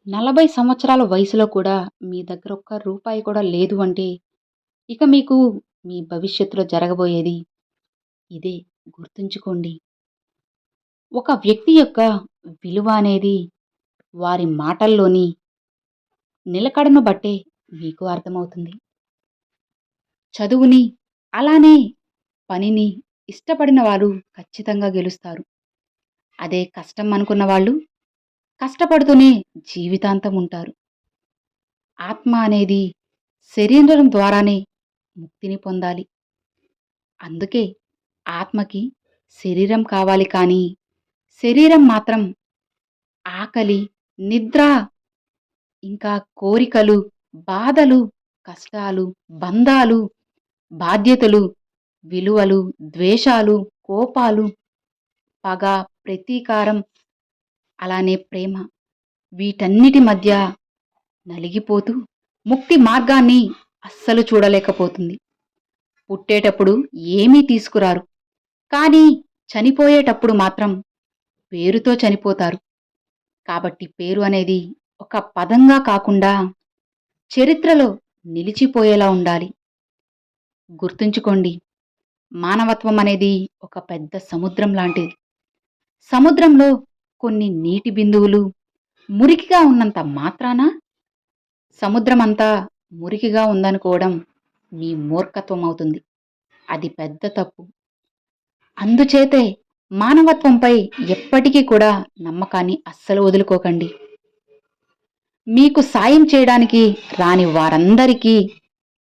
40 సంవత్సరాల వయసులో కూడా మీ దగ్గర ఒక్క రూపాయి కూడా లేదు అంటే, ఇక మీకు మీ భవిష్యత్తులో జరగబోయేది ఇదే. గుర్తుంచుకోండి. ఒక వ్యక్తి యొక్క విలువ అనేది వారి మాటల్లోని నిలకడను బట్టే మీకు అర్థమవుతుంది. చదువుని, అలానే పనిని ఇష్టపడిన వారు ఖచ్చితంగా గెలుస్తారు. అదే కష్టం అనుకున్న వాళ్ళు కష్టపడుతూనే జీవితాంతం ఉంటారు. ఆత్మ అనేది శరీరం ద్వారానే ముక్తిని పొందాలి. అందుకే ఆత్మకి శరీరం కావాలి కానీ, శరీరం మాత్రం ఆకలి, నిద్ర, ఇంకా కోరికలు, బాధలు, కష్టాలు, బంధాలు, బాధ్యతలు, విలువలు, ద్వేషాలు, కోపాలు, పగ, ప్రతీకారం, అలానే ప్రేమ, వీటన్నిటి మధ్య నలిగిపోతూ ముక్తి మార్గాన్ని అస్సలు చూడలేకపోతుంది. పుట్టేటప్పుడు ఏమీ తీసుకురారు. కానీ చనిపోయేటప్పుడు మాత్రం పేరుతో చనిపోతారు. కాబట్టి పేరు అనేది ఒక పదంగా కాకుండా చరిత్రలో నిలిచిపోయేలా ఉండాలి. గుర్తుంచుకోండి, మానవత్వం అనేది ఒక పెద్ద సముద్రం లాంటిది. సముద్రంలో కొన్ని నీటి బిందువులు మురికిగా ఉన్నంత మాత్రాన సముద్రమంతా మురికిగా ఉందనుకోవడం మీ మూర్ఖత్వం అవుతుంది. అది పెద్ద తప్పు. అందుచేతే మానవత్వంపై ఎప్పటికీ కూడా నమ్మకాన్ని అస్సలు వదులుకోకండి. మీకు సాయం చేయడానికి రాని వారందరికీ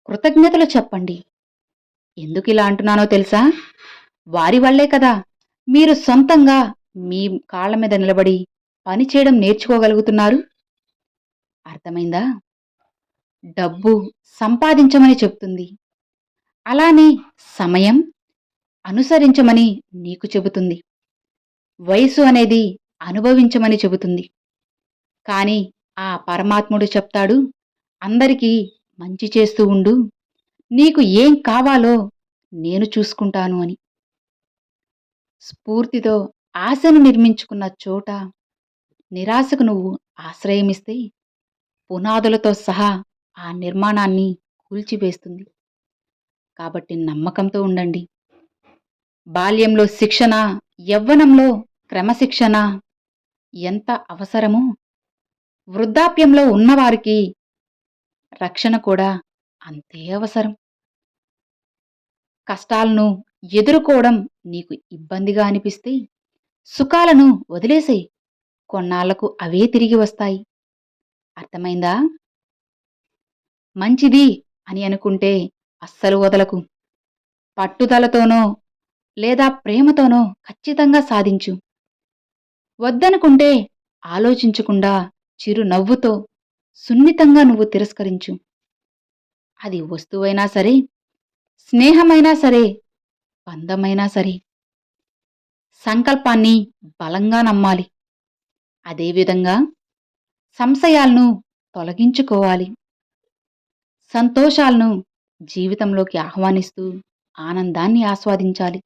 కృతజ్ఞతలు చెప్పండి. ఎందుకిలా అంటున్నానో తెలుసా? వారి వల్లే కదా మీరు సొంతంగా మీ కాళ్ళ మీద నిలబడి పని చేయడం నేర్చుకోగలుగుతున్నారు. అర్థమైందా? డబ్బు సంపాదించమని చెప్తుంది. అలానే సమయం అనుసరించమని నీకు చెబుతుంది. వయసు అనేది అనుభవించమని చెబుతుంది. కానీ ఆ పరమాత్ముడు చెప్తాడు, అందరికీ మంచి చేస్తూ ఉండు. నీకు ఏం కావాలో నేను చూసుకుంటాను అని. స్ఫూర్తితో ఆశను నిర్మించుకున్న చోట నిరాశకు నువ్వు ఆశ్రయమిస్తే పునాదులతో సహా ఆ నిర్మాణాన్ని కూల్చివేస్తుంది. కాబట్టి నమ్మకంతో ఉండండి. బాల్యంలో శిక్షణ, యవ్వనంలో క్రమశిక్షణ ఎంత అవసరమో, వృద్ధాప్యంలో ఉన్నవారికి రక్షణ కూడా అంతే అవసరం. కష్టాలను ఎదుర్కోవడం నీకు ఇబ్బందిగా అనిపిస్తే సుఖాలను వదిలేసేయ్. కొన్నాళ్లకు అవే తిరిగి వస్తాయి. అర్థమైందా? మంచిది అని అనుకుంటే అస్సలు వదలకు. పట్టుదలతోనో లేదా ప్రేమతోనో ఖచ్చితంగా సాధించు. వద్దనుకుంటే ఆలోచించకుండా చిరు నవ్వుతో సున్నితంగా నువ్వు తిరస్కరించు. అది వస్తువైనా సరే, స్నేహమైనా సరే, బంధమైనా సరే. సంకల్పాన్ని బలంగా నమ్మాలి. అదేవిధంగా సంశయాలను తొలగించుకోవాలి. సంతోషాలను జీవితంలోకి ఆహ్వానిస్తూ ఆనందాన్ని ఆస్వాదించాలి.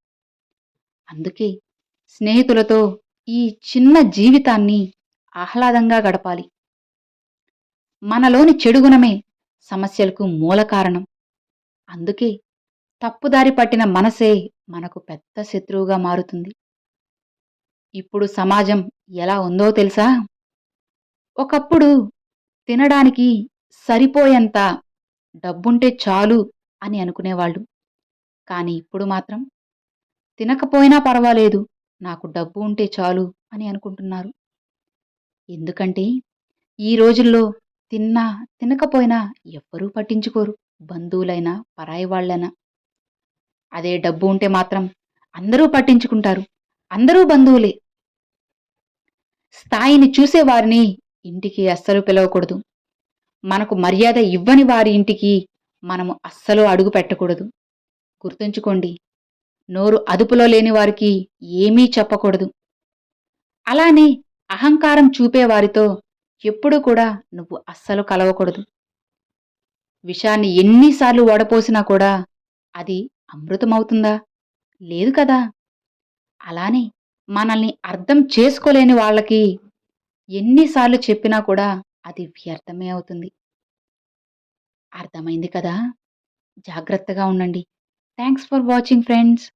అందుకే స్నేహితులతో ఈ చిన్న జీవితాన్ని ఆహ్లాదంగా గడపాలి. మనలోని చెడుగుణమే సమస్యలకు మూల కారణం. అందుకే తప్పుదారి పట్టిన మనసే మనకు పెద్ద శత్రువుగా మారుతుంది. ఇప్పుడు సమాజం ఎలా ఉందో తెలుసా? ఒకప్పుడు తినడానికి సరిపోయేంత డబ్బుంటే చాలు అని అనుకునేవాళ్ళు. కానీ ఇప్పుడు మాత్రం తినకపోయినా పర్వాలేదు, నాకు డబ్బు ఉంటే చాలు అని అనుకుంటున్నారు. ఎందుకంటే ఈ రోజుల్లో తిన్నా తినకపోయినా ఎవ్వరూ పట్టించుకోరు. బంధువులైనా పరాయి వాళ్ళైనా. అదే డబ్బు ఉంటే మాత్రం అందరూ పట్టించుకుంటారు. అందరూ బంధువులే. స్థాయిని చూసేవారిని ఇంటికి అస్సలు పిలవకూడదు. మనకు మర్యాద ఇవ్వని వారి ఇంటికి మనము అస్సలు అడుగు పెట్టకూడదు. గుర్తుంచుకోండి, నోరు అదుపులో లేని వారికి ఏమీ చెప్పకూడదు. అలానే అహంకారం చూపేవారితో ఎప్పుడు కూడా నువ్వు అస్సలు కలవకూడదు. విషాన్ని ఎన్నిసార్లు వడపోసినా కూడా అది అమృతమవుతుందా? లేదు కదా! అలానే మనల్ని అర్థం చేసుకోలేని వాళ్ళకి ఎన్నిసార్లు చెప్పినా కూడా అది వ్యర్థమే అవుతుంది. అర్థమైంది కదా! జాగ్రత్తగా ఉండండి. Thanks for watching friends.